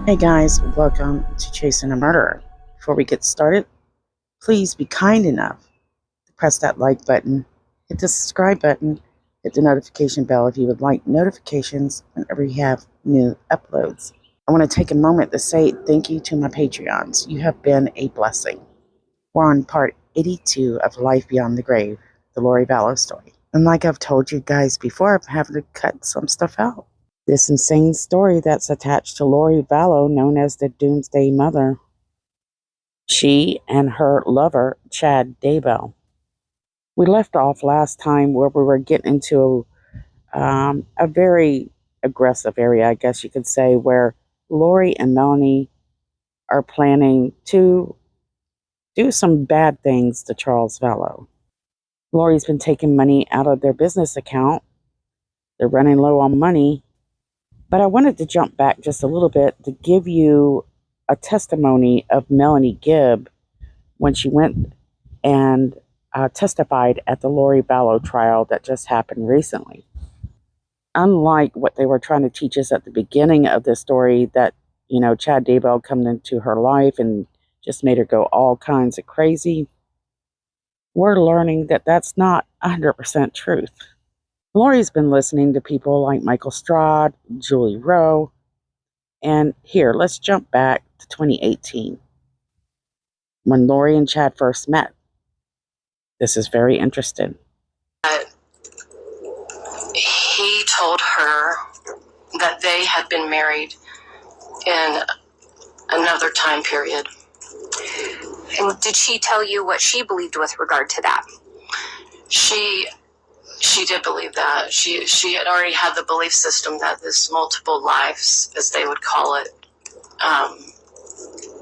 Hey guys, welcome to Chasing a Murderer. Before we get started, please be kind enough to press that like button, hit the subscribe button, hit the notification bell if you would like notifications whenever we have new uploads. I want to take a moment to say thank you to my Patreons. You have been a blessing. We're on part 82 of Life Beyond the Grave, the Lori Vallow story. And like I've told you guys before, I'm having to cut some stuff out. This insane story that's attached to Lori Vallow, known as the Doomsday Mother. She and her lover, Chad Daybell. We left off last time where we were getting into a very aggressive area, I guess you could say, where Lori and Melanie are planning to do some bad things to Charles Vallow. Lori's been taking money out of their business account. They're running low on money. But I wanted to jump back just a little bit to give you a testimony of Melenie Gibb when she went and testified at the Lori Vallow trial that just happened recently. Unlike what they were trying to teach us at the beginning of the story, that, Chad Daybell come into her life and just made her go all kinds of crazy, we're learning that that's not 100% truth. Lori's been listening to people like Michael Strad, Julie Rowe, and here, let's jump back to 2018, when Lori and Chad first met. This is very interesting. He told her that they had been married in another time period. And did she tell you what she believed with regard to that? She did believe that. She had already had the belief system that this multiple lives, as they would call it,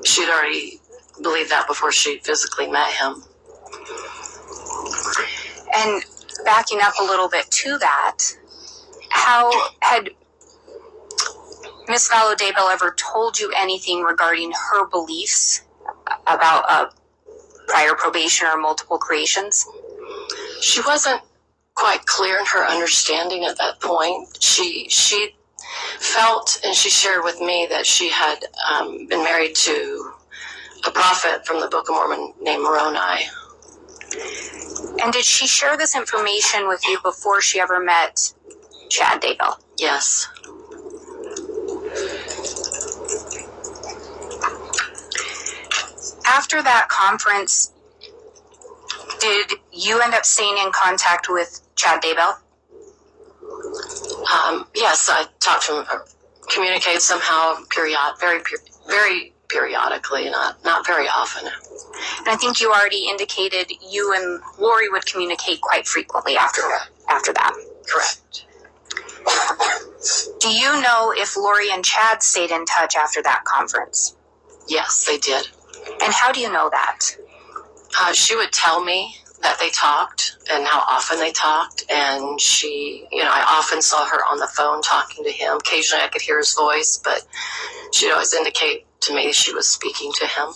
she'd already believed that before she physically met him. And backing up a little bit to that, how had Miss Vallow Daybell ever told you anything regarding her beliefs about prior probation or multiple creations? She wasn't quite clear in her understanding at that point. She felt, and she shared with me, that she had been married to a prophet from the Book of Mormon named Moroni. And did she share this information with you before she ever met Chad Daybell? Yes. After that conference, did you end up staying in contact with Chad Daybell? Yes, I talked to him, communicated somehow, very periodically, not very often. And I think you already indicated you and Lori would communicate quite frequently after that. Correct. Do you know if Lori and Chad stayed in touch after that conference? Yes, they did. And how do you know that? She would tell me that they talked and how often they talked, and I often saw her on the phone talking to him. Occasionally I could hear his voice, but she'd always indicate to me she was speaking to him.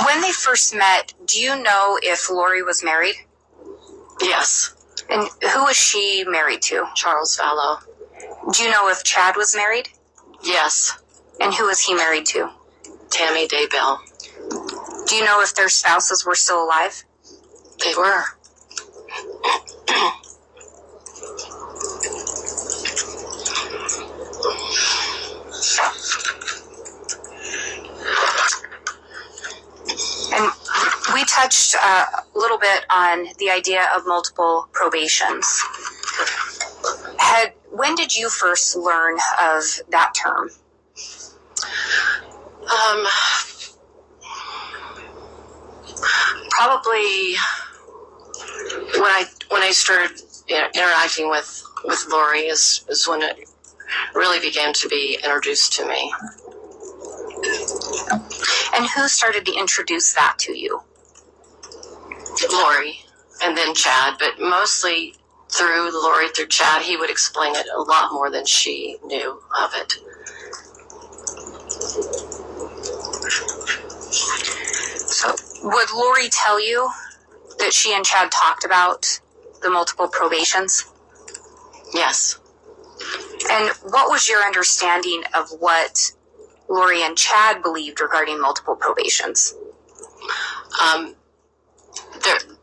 When they first met, do you know if Lori was married? Yes. And who was she married to? Charles Vallow. Do you know if Chad was married? Yes. And who was he married to? Tammy Daybell. Do you know if their spouses were still alive? They were. And we touched a little bit on the idea of multiple probations. When did you first learn of that term? Probably when I started interacting with Lori is when it really began to be introduced to me. And who started to introduce that to you? Lori, and then Chad, but mostly through Lori, through Chad. He would explain it a lot more than she knew of it. So would Lori tell you that she and Chad talked about the multiple probations? Yes. And what was your understanding of what Lori and Chad believed regarding multiple probations?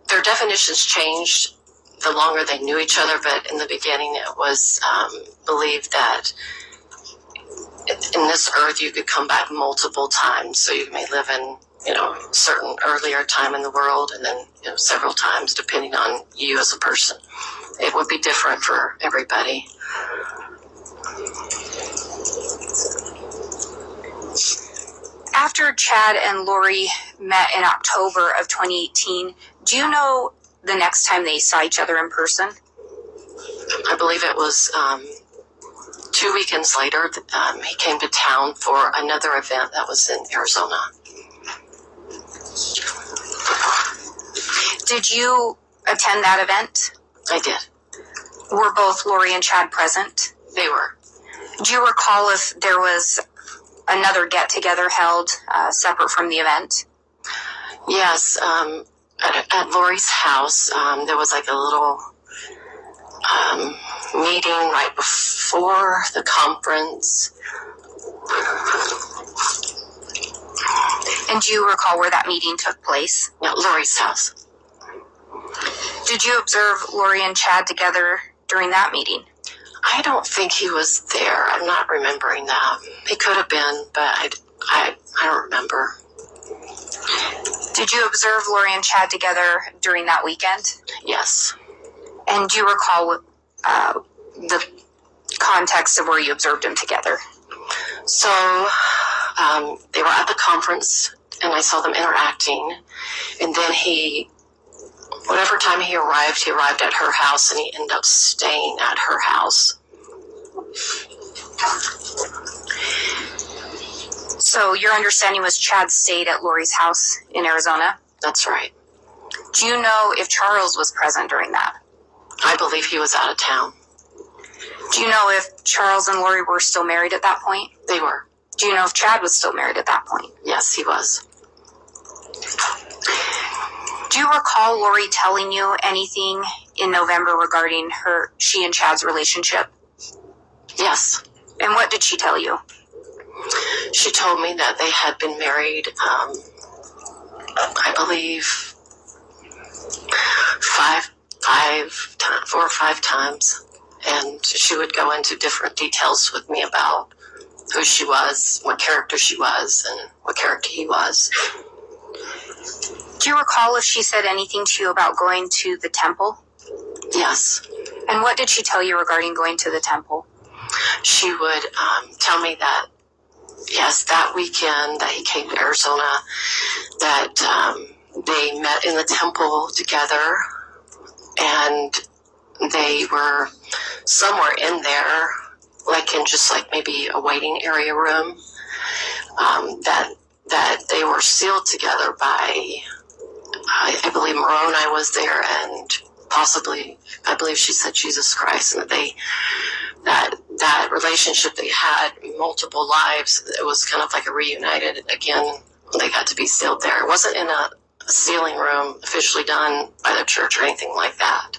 Their definitions changed the longer they knew each other, but in the beginning it was believed that in this earth you could come back multiple times. So you may live in, certain earlier time in the world and then several times depending on you as a person. It would be different for everybody. After Chad and Lori met in October of 2018, do you know the next time they saw each other in person? I believe it was 2 weekends later. He came to town for another event that was in Arizona. Did you attend that event? I did. Were both Lori and Chad present? They were. Do you recall if there was another get-together held separate from the event? Yes. At Lori's house, there was like a little meeting right before the conference. And do you recall where that meeting took place? At Lori's house. Did you observe Lori and Chad together during that meeting? I don't think he was there. I'm not remembering that. He could have been, but I don't remember. Did you observe Lori and Chad together during that weekend? Yes. And do you recall the context of where you observed them together? So they were at the conference, and I saw them interacting. And then whatever time he arrived at her house, and he ended up staying at her house. So your understanding was Chad stayed at Lori's house in Arizona? That's right. Do you know if Charles was present during that? I believe he was out of town. Do you know if Charles and Lori were still married at that point? They were. Do you know if Chad was still married at that point? Yes, he was. Do you recall Lori telling you anything in November regarding she and Chad's relationship? Yes. And what did she tell you? She told me that they had been married, I believe, 4 or 5 times. And she would go into different details with me about who she was, what character she was, and what character he was. Do you recall if she said anything to you about going to the temple? Yes. And what did she tell you regarding going to the temple? She would tell me that, yes, that weekend that he came to Arizona, that they met in the temple together, and they were somewhere in there, like in just like maybe a waiting area room, that they were sealed together by, I believe Moroni was there, and possibly, I believe she said Jesus Christ, and that relationship they had multiple lives, it was kind of like a reunited again. They got to be sealed there. It wasn't in a sealing room officially done by the church or anything like that.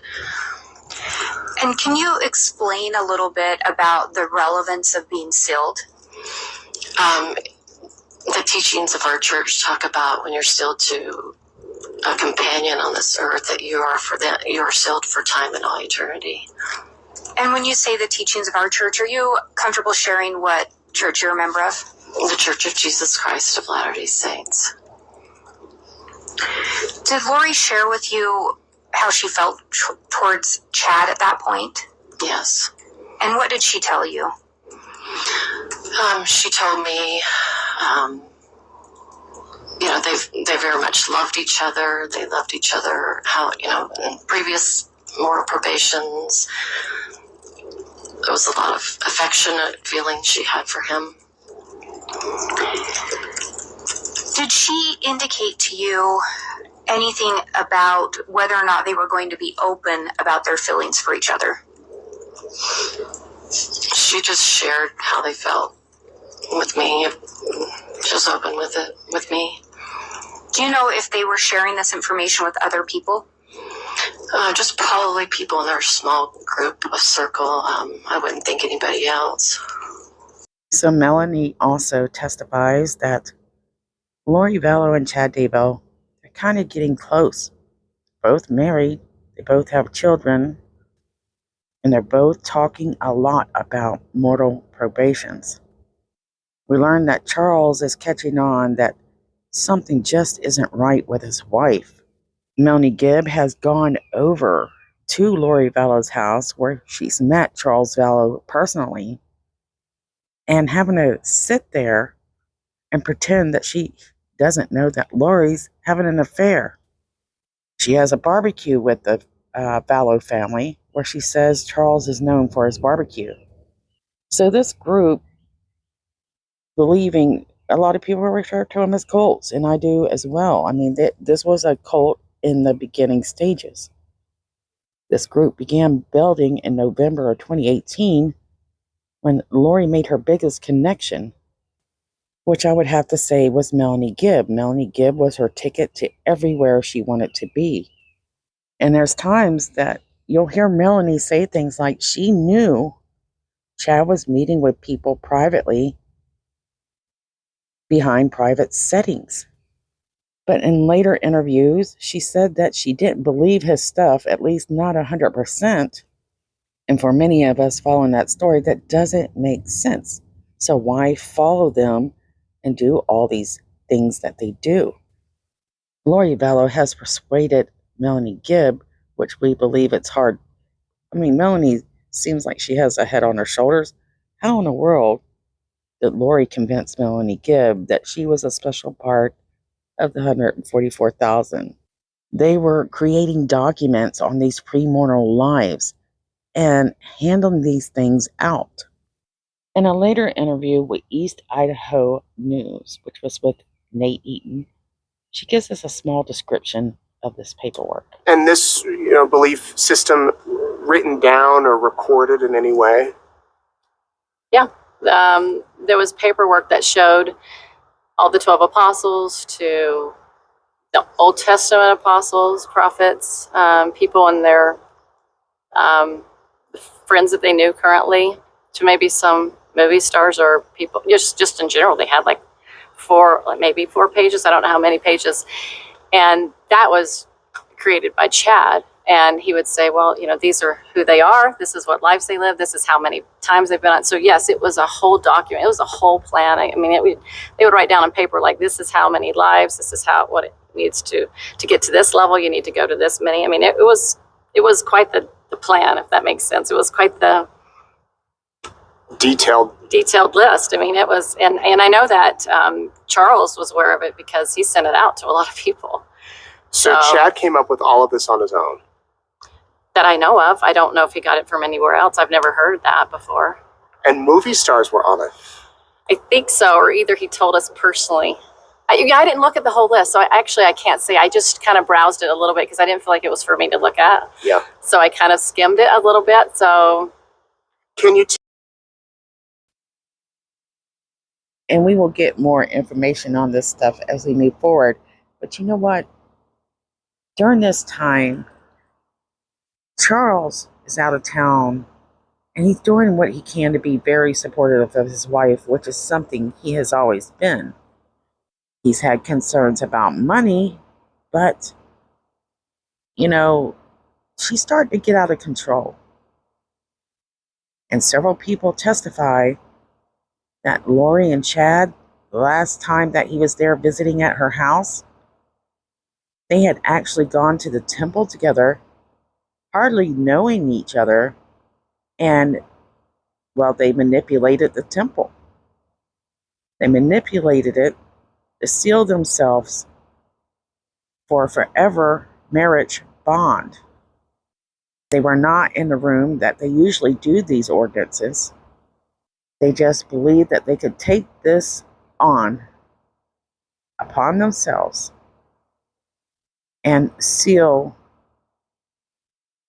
And can you explain a little bit about the relevance of being sealed? The teachings of our church talk about when you're sealed to a companion on this earth, that you are sealed for time and all eternity. And when you say the teachings of our church, are you comfortable sharing what church you're a member of? The Church of Jesus Christ of Latter-day Saints. Did Lori share with you how she felt towards Chad at that point? Yes. And what did she tell you? She told me, they very much loved each other. They loved each other. How, in previous moral probations, there was a lot of affectionate feelings she had for him. Did she indicate to you anything about whether or not they were going to be open about their feelings for each other? She just shared how they felt with me. She was open with it with me. Do you know if they were sharing this information with other people? Just probably people in their small group, a circle. I wouldn't think anybody else. So Melanie also testifies that Lori Vallow and Chad Daybell are kind of getting close. Both married, they both have children, and they're both talking a lot about mortal probations. We learn that Charles is catching on that something just isn't right with his wife. Melanie Gibb has gone over to Lori Vallow's house where she's met Charles Vallow personally, and having to sit there and pretend that she doesn't know that Lori's having an affair. She has a barbecue with the Vallow family where she says Charles is known for his barbecue. So this group, believing a lot of people refer to them as cults, and I do as well. I mean, this was a cult in the beginning stages. This group began building in November of 2018 when Lori made her biggest connection, which I would have to say was Melanie Gibb. Melanie Gibb was her ticket to everywhere she wanted to be. And there's times that you'll hear Melanie say things like she knew Chad was meeting with people privately behind private settings. But in later interviews, she said that she didn't believe his stuff, at least not 100%. And for many of us following that story, that doesn't make sense. So why follow them and do all these things that they do? Lori Vallow has persuaded Melanie Gibb, which we believe it's hard. I mean, Melanie seems like she has a head on her shoulders. How in the world did Lori convince Melanie Gibb that she was a special part of the 144,000? They were creating documents on these premortal lives and handling these things out. In a later interview with East Idaho News, which was with Nate Eaton, she gives us a small description of this paperwork. And this, belief system written down or recorded in any way? Yeah. There was paperwork that showed all the 12 apostles to the Old Testament apostles, prophets, people in their friends that they knew currently, to maybe some movie stars or people, just in general. They had maybe 4 pages. I don't know how many pages. And that was created by Chad. And he would say, well, these are who they are. This is what lives they live. This is how many times they've been on. So yes, it was a whole document. It was a whole plan. I mean, they would write down on paper, like, this is how many lives, this is what it needs to get to this level. You need to go to this many. I mean, it was quite the plan, if that makes sense. It was quite the detailed list. I mean, it was, and I know that Charles was aware of it because he sent it out to a lot of people. So Chad came up with all of this on his own? That I know of. I don't know if he got it from anywhere else. I've never heard that before. And movie stars were on it? I think so, or either he told us personally. I didn't look at the whole list, so I can't say. I just kind of browsed it a little bit because I didn't feel like it was for me to look at. Yeah. So I kind of skimmed it a little bit. So can you? And we will get more information on this stuff as we move forward. But you know what? During this time, Charles is out of town, and he's doing what he can to be very supportive of his wife, which is something he has always been. He's had concerns about money, but, she's starting to get out of control. And several people testify that Lori and Chad, the last time that he was there visiting at her house, they had actually gone to the temple together, hardly knowing each other, and, they manipulated the temple. They manipulated it to seal themselves for a forever marriage bond. They were not in the room that they usually do these ordinances. They just believed that they could take this on upon themselves and seal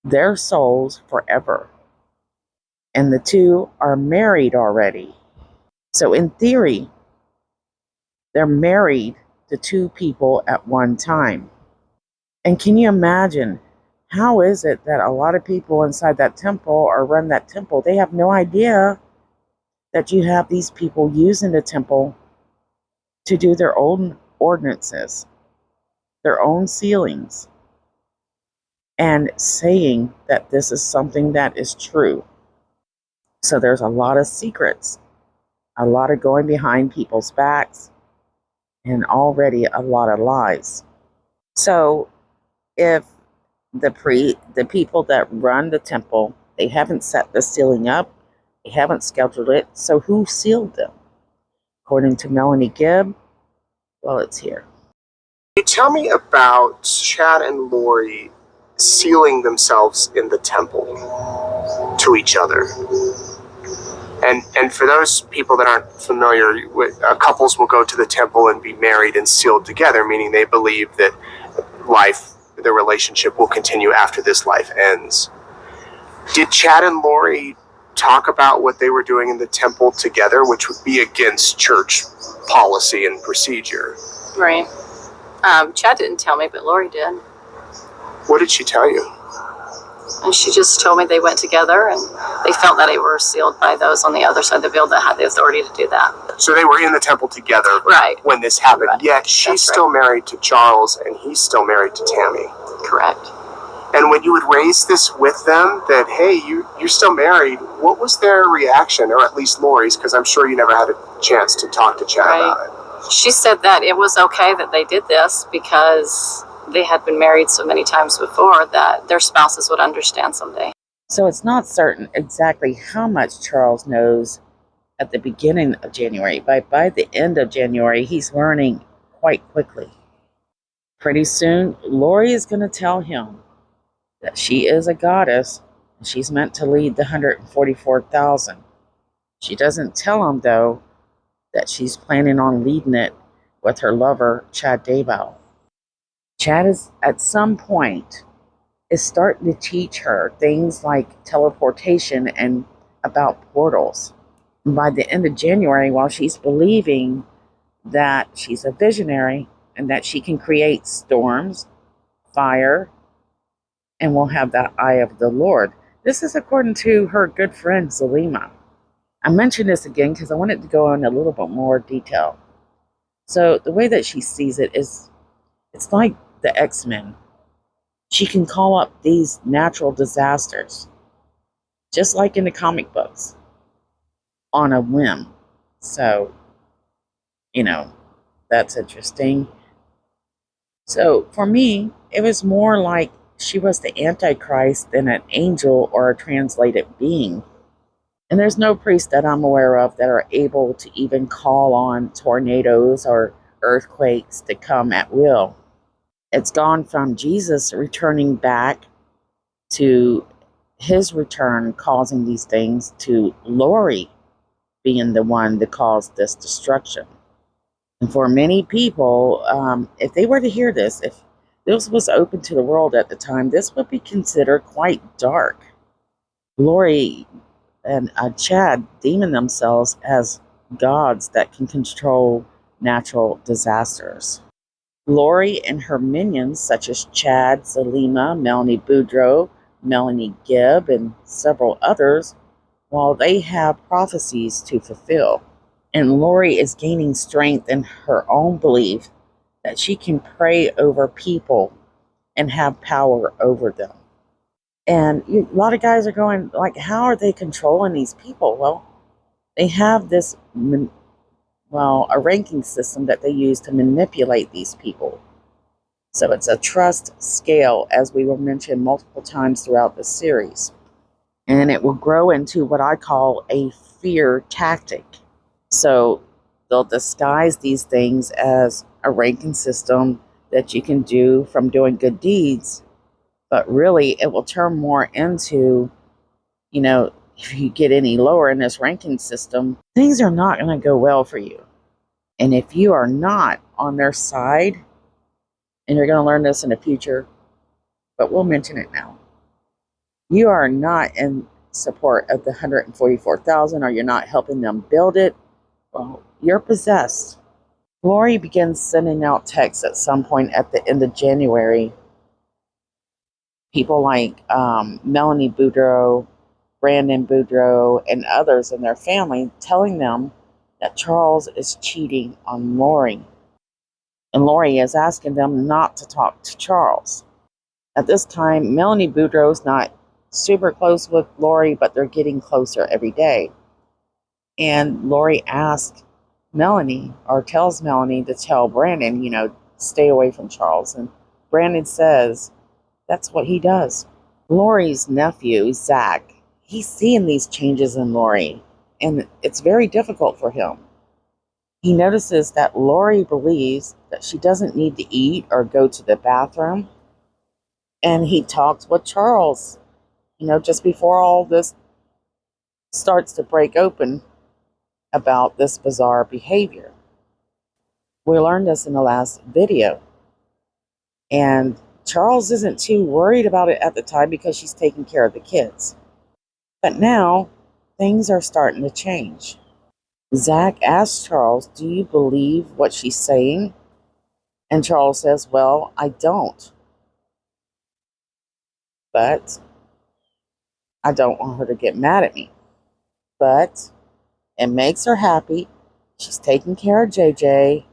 their souls forever. And the two are married already. So in theory, they're married to 2 people at one time. And can you imagine How is it that a lot of people inside that temple or run that temple, they have no idea that you have these people using the temple to do their own ordinances, their own sealings, and saying that this is something that is true? So there's a lot of secrets, a lot of going behind people's backs, and already a lot of lies. So if the people that run the temple, they haven't set the sealing up, they haven't scheduled it, so who sealed them? According to Melenie Gibb, well, it's here. Can you tell me about Chad and Lori sealing themselves in the temple to each other? And for those people that aren't familiar, couples will go to the temple and be married and sealed together, meaning they believe that their relationship will continue after this life ends. Did Chad and Lori talk about what they were doing in the temple together, which would be against church policy and procedure? Right. Chad didn't tell me, but Lori did. What did she tell you? And she just told me they went together and they felt that they were sealed by those on the other side of the veil that had the authority to do that. So they were in the temple together Right. when this happened, Right. yet she's That's still married to Charles and he's still married to Tammy. Correct. And when you would raise this with them, that, hey, you're still married, what was their reaction, or at least Lori's, because I'm sure you never had a chance to talk to Chad Right. about it. She said that it was okay that they did this because they had been married so many times before that their spouses would understand someday. So it's not certain exactly how much Charles knows at the beginning of January, but by the end of January, he's learning quite quickly. Pretty soon, Lori is going to tell him that she is a goddess and she's meant to lead the 144,000. She doesn't tell him, though, that she's planning on leading it with her lover, Chad Daybell. Chad is, at some point, is starting to teach her things like teleportation and about portals. And by the end of January, while she's believing that she's a visionary and that she can create storms, fire, and will have that eye of the Lord. This is according to her good friend, Zelima. I mention this again because I wanted to go in a little bit more detail. So the way that she sees it is, it's like the X-Men. She can call up these natural disasters, just like in the comic books, on a whim. So, that's interesting. So for me, it was more like she was the Antichrist than an angel or a translated being. And there's no priest that I'm aware of that are able to even call on tornadoes or earthquakes to come at will. It's gone from Jesus returning back to his return causing these things to Lori being the one that caused this destruction. And for many people, if they were to hear this, if this was open to the world at the time, this would be considered quite dark. Lori and Chad deeming themselves as gods that can control natural disasters. Lori and her minions, such as Chad, Zelima, Melanie Boudreaux, Melenie Gibb, and several others, while they have prophecies to fulfill. And Lori is gaining strength in her own belief that she can pray over people and have power over them. And a lot of guys are going, like, how are they controlling these people? Well, they have this, a ranking system that they use to manipulate these people. So it's a trust scale, as we will mention multiple times throughout the series. And it will grow into what I call a fear tactic. So they'll disguise these things as a ranking system that you can do from doing good deeds. But really, it will turn more into, if you get any lower in this ranking system, things are not going to go well for you. And if you are not on their side, and you're going to learn this in the future, but we'll mention it now. You are not in support of the 144,000, or you're not helping them build it, well, you're possessed. Lori begins sending out texts at some point at the end of January people like Melanie Boudreaux, Brandon Boudreaux, and others in their family telling them that Charles is cheating on Lori. And Lori is asking them not to talk to Charles. At this time, Melanie Boudreaux is not super close with Lori, but they're getting closer every day. And Lori asks Melanie, or tells Melanie to tell Brandon, stay away from Charles. And Brandon says that's what he does. Lori's nephew, Zach, he's seeing these changes in Lori, and it's very difficult for him. He notices that Lori believes that she doesn't need to eat or go to the bathroom. And he talks with Charles, just before all this starts to break open about this bizarre behavior. We learned this in the last video. And Charles isn't too worried about it at the time because she's taking care of the kids. But now, things are starting to change. Zach asks Charles, do you believe what she's saying? And Charles says, well, I don't. But I don't want her to get mad at me. But it makes her happy. She's taking care of JJ.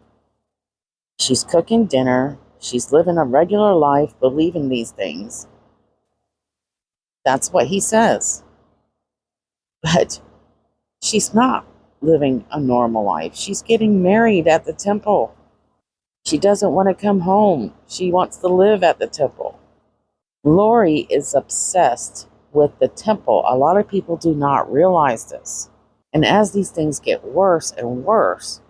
She's cooking dinner. She's living a regular life, believing these things. That's what he says. But she's not living a normal life. She's getting married at the temple. She doesn't want to come home. She wants to live at the temple. Lori is obsessed with the temple. A lot of people do not realize this. And as these things get worse and worse,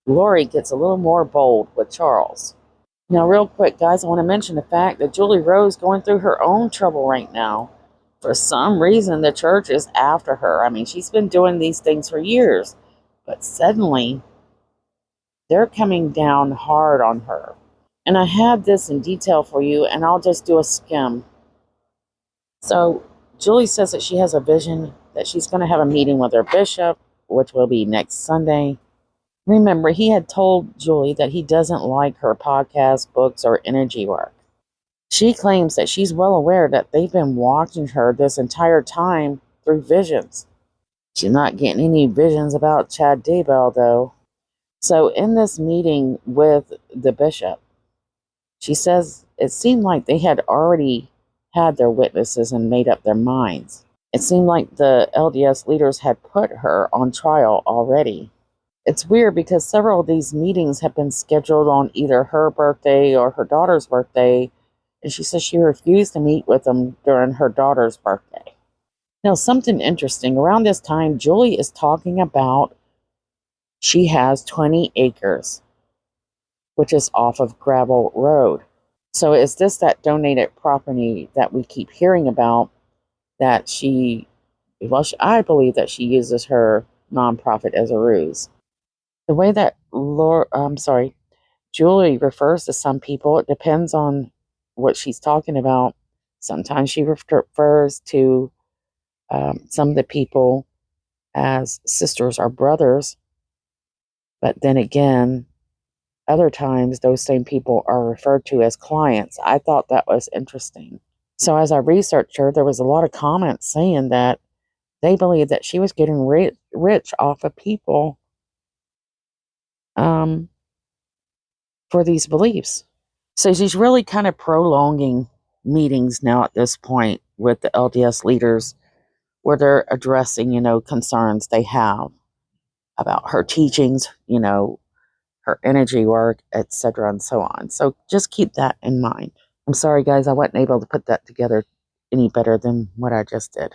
Lori gets a little more bold with Charles. Now, real quick, guys, I want to mention the fact that Julie Rose is going through her own trouble right now. For some reason, the church is after her. I mean, she's been doing these things for years. But suddenly, they're coming down hard on her. And I had this in detail for you, and I'll just do a skim. So, Julie says that she has a vision that she's going to have a meeting with her bishop, which will be next Sunday. Remember, he had told Julie that he doesn't like her podcast, books, or energy work. She claims that she's well aware that they've been watching her this entire time through visions. She's not getting any visions about Chad Daybell, though. So in this meeting with the bishop, she says it seemed like they had already had their witnesses and made up their minds. It seemed like the LDS leaders had put her on trial already. It's weird because several of these meetings have been scheduled on either her birthday or her daughter's birthday, and she says she refused to meet with them during her daughter's birthday. Now, something interesting, around this time, Julie is talking about she has 20 acres, which is off of Gravel Road. So is this that donated property that we keep hearing about that I believe that she uses her nonprofit as a ruse. The way that Julie refers to some people, it depends on what she's talking about. Sometimes she refers to some of the people as sisters or brothers, but then again, other times those same people are referred to as clients. I thought that was interesting. So as I researched her, there was a lot of comments saying that they believed that she was getting rich off of people for these beliefs. So she's really kind of prolonging meetings now at this point with the LDS leaders where they're addressing, concerns they have about her teachings, her energy work, etc., and so on. So just keep that in mind. I'm sorry, guys, I wasn't able to put that together any better than what I just did.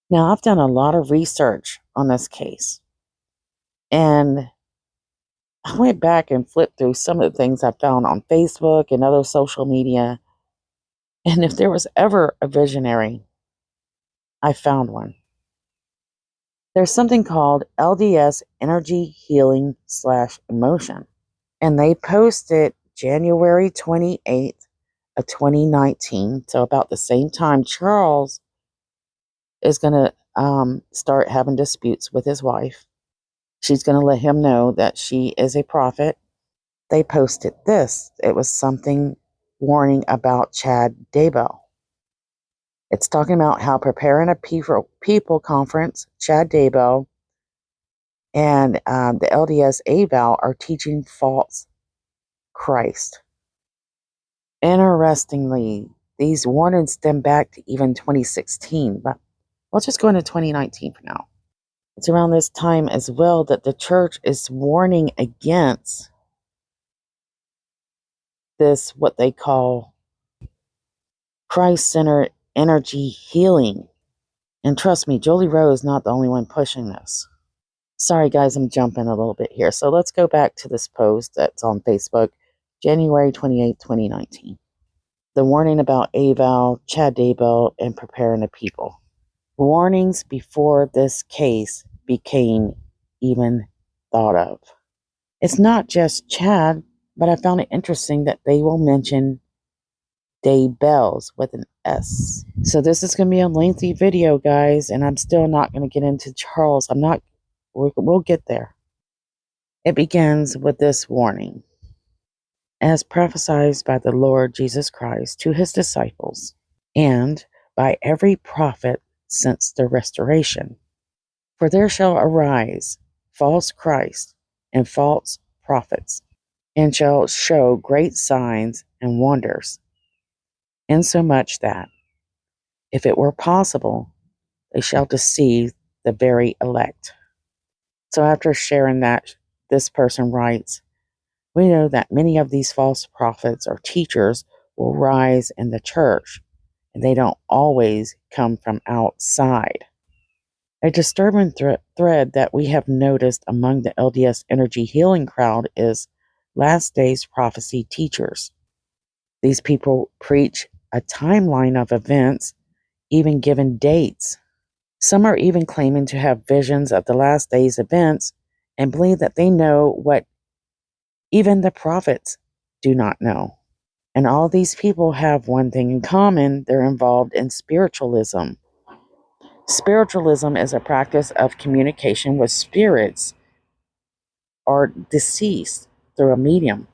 Now, I've done a lot of research on this case, and I went back and flipped through some of the things I found on Facebook and other social media, and if there was ever a visionary, I found one. There's something called LDS Energy Healing / Emotion, and they posted January 28th of 2019, so about the same time Charles is going to start having disputes with his wife. She's going to let him know that she is a prophet. They posted this. It was something warning about Chad Daybell. It's talking about how preparing a people conference, Chad Daybell and the LDS AVAL are teaching false Christ. Interestingly, these warnings stem back to even 2016, but we'll just go into 2019 for now. It's around this time as well that the church is warning against this, what they call Christ-centered energy healing. And trust me, Jolie Rowe is not the only one pushing this. Sorry guys, I'm jumping a little bit here. So let's go back to this post that's on Facebook, January 28, 2019. The warning about AVAL, Chad Daybell, and preparing the people. Warnings before this case became even thought of. It's not just Chad, but I found it interesting that they will mention Daybells with an S. So this is going to be a lengthy video, guys, and I'm still not going to get into Charles. We'll get there. It begins with this warning. As prophesied by the Lord Jesus Christ to his disciples, and by every prophet since the restoration. For there shall arise false Christs and false prophets, and shall show great signs and wonders, insomuch that, if it were possible, they shall deceive the very elect. So after sharing that, this person writes, we know that many of these false prophets or teachers will rise in the church, and they don't always come from outside. A disturbing thread that we have noticed among the LDS energy healing crowd is last days prophecy teachers. These people preach a timeline of events, even given dates. Some are even claiming to have visions of the last days events and believe that they know what even the prophets do not know. And all these people have one thing in common: they're involved in spiritualism. Spiritualism is a practice of communication with spirits or deceased through a medium.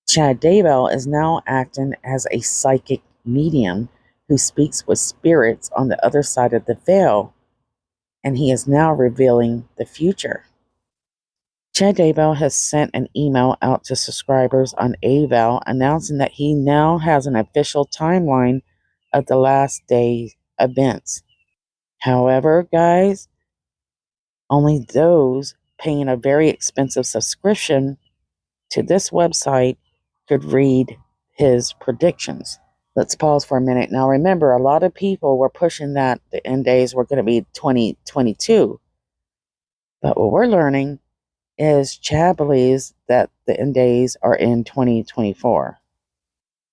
Chad Daybell is now acting as a psychic medium who speaks with spirits on the other side of the veil, and he is now revealing the future. Chad Daybell has sent an email out to subscribers on AVAL announcing that he now has an official timeline of the last day events. However, guys, only those paying a very expensive subscription to this website could read his predictions. Let's pause for a minute. Now remember, a lot of people were pushing that the end days were going to be 2022. But what we're learning is Chad believes that the end days are in 2024.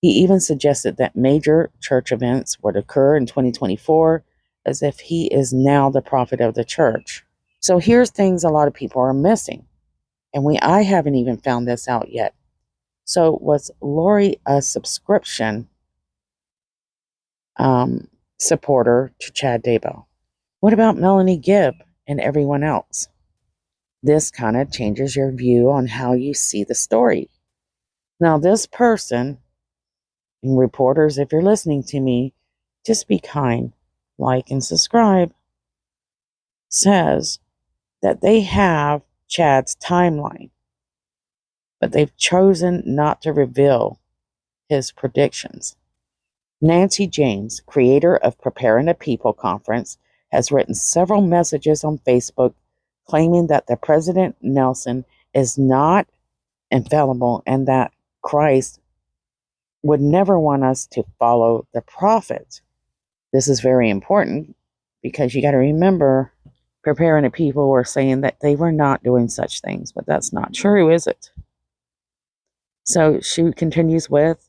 He even suggested that major church events would occur in 2024, as if he is now the prophet of the church. So here's things a lot of people are missing, and I haven't even found this out yet. So was Lori a subscription supporter to Chad Daybell? What about Melenie Gibb and everyone else? This kind of changes your view on how you see the story. Now, this person, and reporters, if you're listening to me, just be kind, like and subscribe, says that they have Chad's timeline, but they've chosen not to reveal his predictions. Nancy James, creator of Preparing a People conference, has written several messages on Facebook claiming that the President Nelson is not infallible and that Christ would never want us to follow the prophet. This is very important because you got to remember, Preparing a People were saying that they were not doing such things, but that's not true, is it? So she continues with,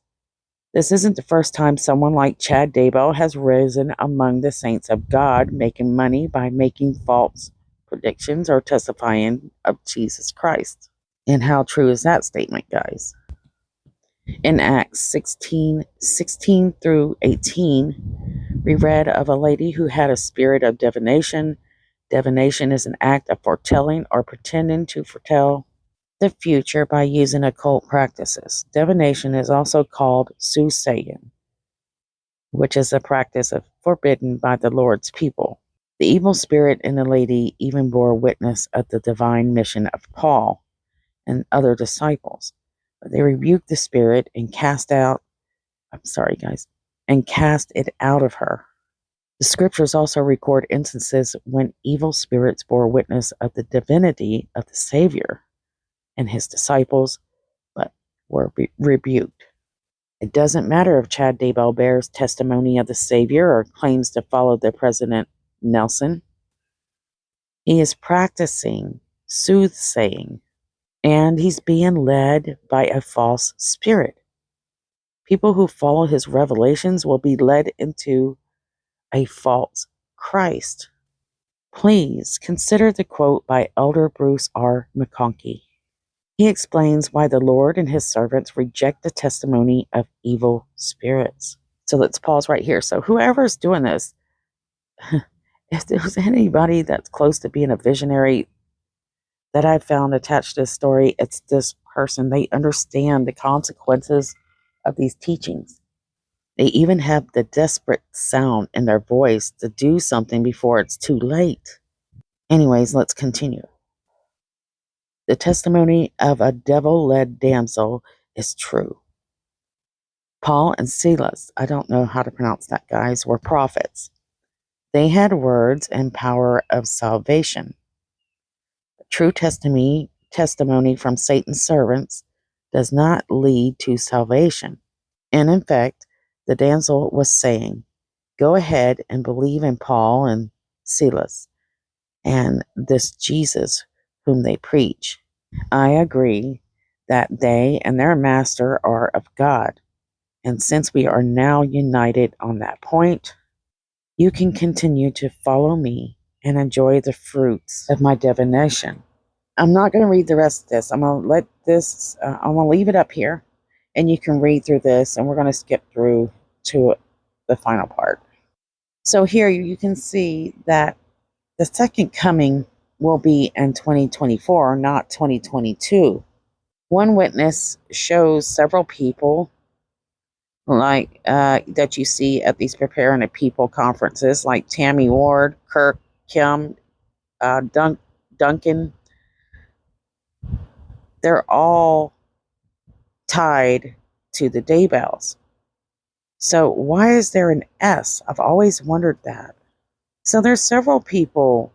this isn't the first time someone like Chad Daybell has risen among the saints of God, making money by making false predictions or testifying of Jesus Christ. And how true is that statement, guys? In Acts 16 through 18, we read of a lady who had a spirit of divination. Divination is an act of foretelling or pretending to foretell. the future by using occult practices. Divination is also called soothsaying, which is a practice forbidden by the Lord's people. The evil spirit in the lady even bore witness of the divine mission of Paul and other disciples. But they rebuked the spirit and cast it out of her. The scriptures also record instances when evil spirits bore witness of the divinity of the Savior and his disciples, but were rebuked. It doesn't matter if Chad Daybell bears testimony of the Savior or claims to follow the President Nelson. He is practicing soothsaying, and he's being led by a false spirit. People who follow his revelations will be led into a false Christ. Please consider the quote by Elder Bruce R. McConkie. He explains why the Lord and his servants reject the testimony of evil spirits. So let's pause right here. So whoever's doing this, if there's anybody that's close to being a visionary that I've found attached to this story, it's this person. They understand the consequences of these teachings. They even have the desperate sound in their voice to do something before it's too late. Anyways, let's continue. The testimony of a devil-led damsel is true. Paul and Silas, I don't know how to pronounce that, guys, were prophets. They had words and power of salvation. True testimony from Satan's servants does not lead to salvation. And in fact, the damsel was saying, go ahead and believe in Paul and Silas and this Jesus whom they preach. I agree that they and their master are of God. And since we are now united on that point, you can continue to follow me and enjoy the fruits of my divination. I'm not going to read the rest of this. I'm going to leave it up here, and you can read through this, and we're going to skip through to the final part. So here you can see that the second coming will be in 2024, not 2022. One witness shows several people that you see at these Preparing a People conferences, like Tammy Ward, Kirk, Kim, Duncan. They're all tied to the Daybells. So why is there an S? I've always wondered that. So there's several people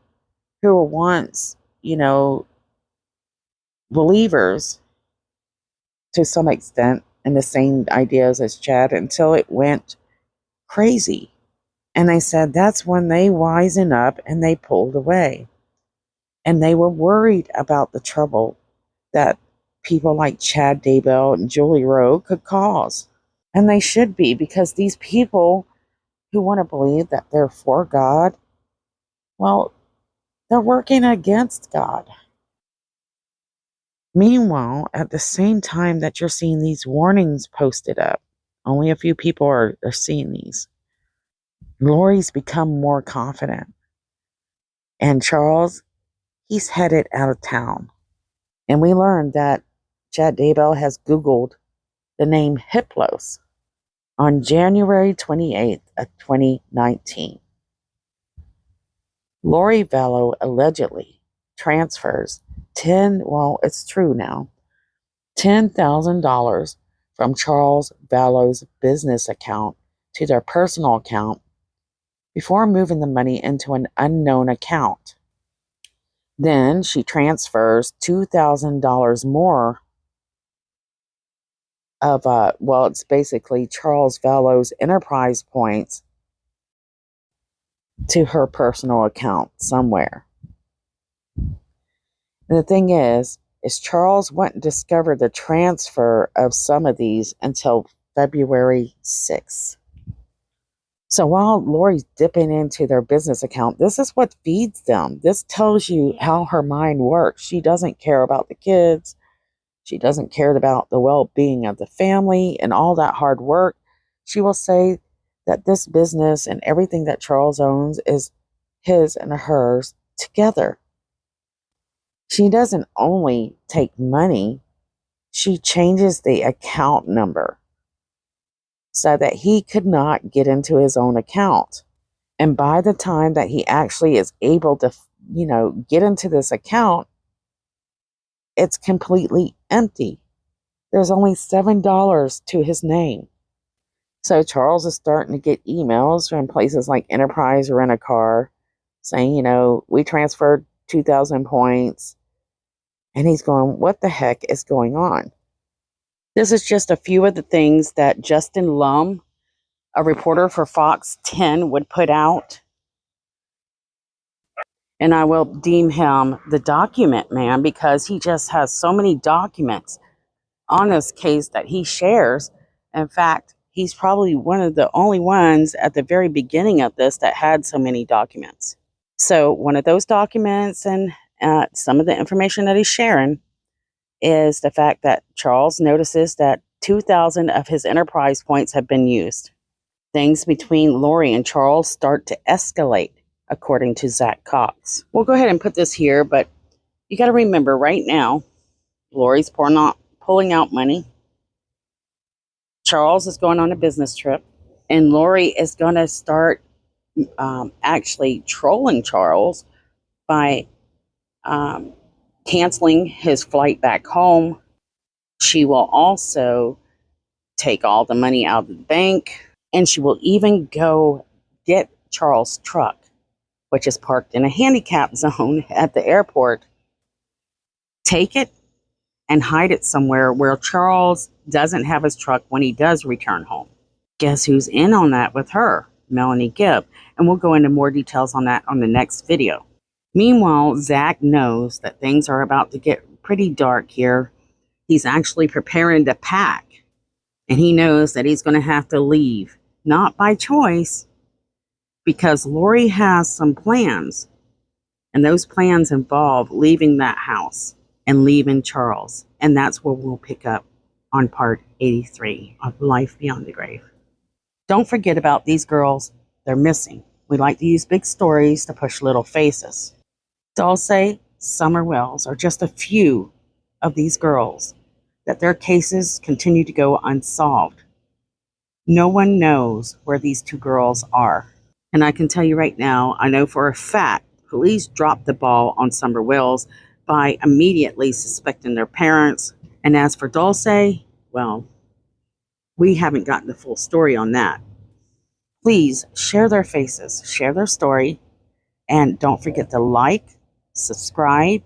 who were once, believers to some extent in the same ideas as Chad until it went crazy. And they said that's when they wisened up and they pulled away. And they were worried about the trouble that people like Chad Daybell and Julie Rowe could cause. And they should be, because these people who want to believe that they're for God, well, they're working against God. Meanwhile, at the same time that you're seeing these warnings posted up, only a few people are seeing these. Lori's become more confident. And Charles, he's headed out of town. And we learned that Chad Daybell has Googled the name Hiplos on January 28th of 2019. Lori Vallow allegedly transfers it's true now, $10,000 from Charles Vallow's business account to their personal account before moving the money into an unknown account. Then she transfers $2,000 more of, it's basically Charles Vallow's enterprise points to her personal account somewhere. And the thing is Charles wouldn't discover the transfer of some of these until February 6th. So while Lori's dipping into their business account, this is what feeds them. This tells you how her mind works. She doesn't care about the kids. She doesn't care about the well-being of the family and all that hard work. She will say that this business and everything that Charles owns is his and hers together. She doesn't only take money, she changes the account number so that he could not get into his own account. And by the time that he actually is able to, get into this account, it's completely empty. There's only $7 to his name. So Charles is starting to get emails from places like Enterprise Rent-A-Car saying, we transferred 2,000 points. And he's going, what the heck is going on? This is just a few of the things that Justin Lum, a reporter for Fox 10, would put out. And I will deem him the document man because he just has so many documents on this case that he shares. In fact, he's probably one of the only ones at the very beginning of this that had so many documents. So one of those documents and some of the information that he's sharing is the fact that Charles notices that 2,000 of his Enterprise points have been used. Things between Lori and Charles start to escalate, according to Zach Cox. We'll go ahead and put this here, but you got to remember right now, Lori's pulling out money. Charles is going on a business trip, and Lori is going to start actually trolling Charles by canceling his flight back home. She will also take all the money out of the bank, and she will even go get Charles' truck, which is parked in a handicap zone at the airport, take it and hide it somewhere where Charles doesn't have his truck when he does return home. Guess who's in on that with her? Melenie Gibb. And we'll go into more details on that on the next video. Meanwhile, Zach knows that things are about to get pretty dark here. He's actually preparing to pack. And he knows that he's going to have to leave. Not by choice, because Lori has some plans. And those plans involve leaving that house and leaving Charles. And that's where we'll pick up on part 83 of Life Beyond the Grave. Don't forget about these girls. They're missing. We like to use big stories to push little faces. Dulce, Summer Wells are just a few of these girls that their cases continue to go unsolved. No one knows where these two girls are. And I can tell you right now, I know for a fact, police dropped the ball on Summer Wells by immediately suspecting their parents. And as for Dulce, well, we haven't gotten the full story on that. Please share their faces, share their story, and don't forget to like, subscribe.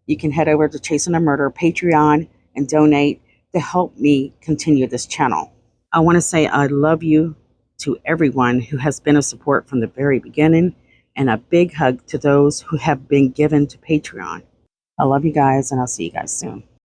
You can head over to Chasing a Murder Patreon and donate to help me continue this channel. I want to say I love you to everyone who has been a support from the very beginning, and a big hug to those who have been given to Patreon. I love you guys, and I'll see you guys soon.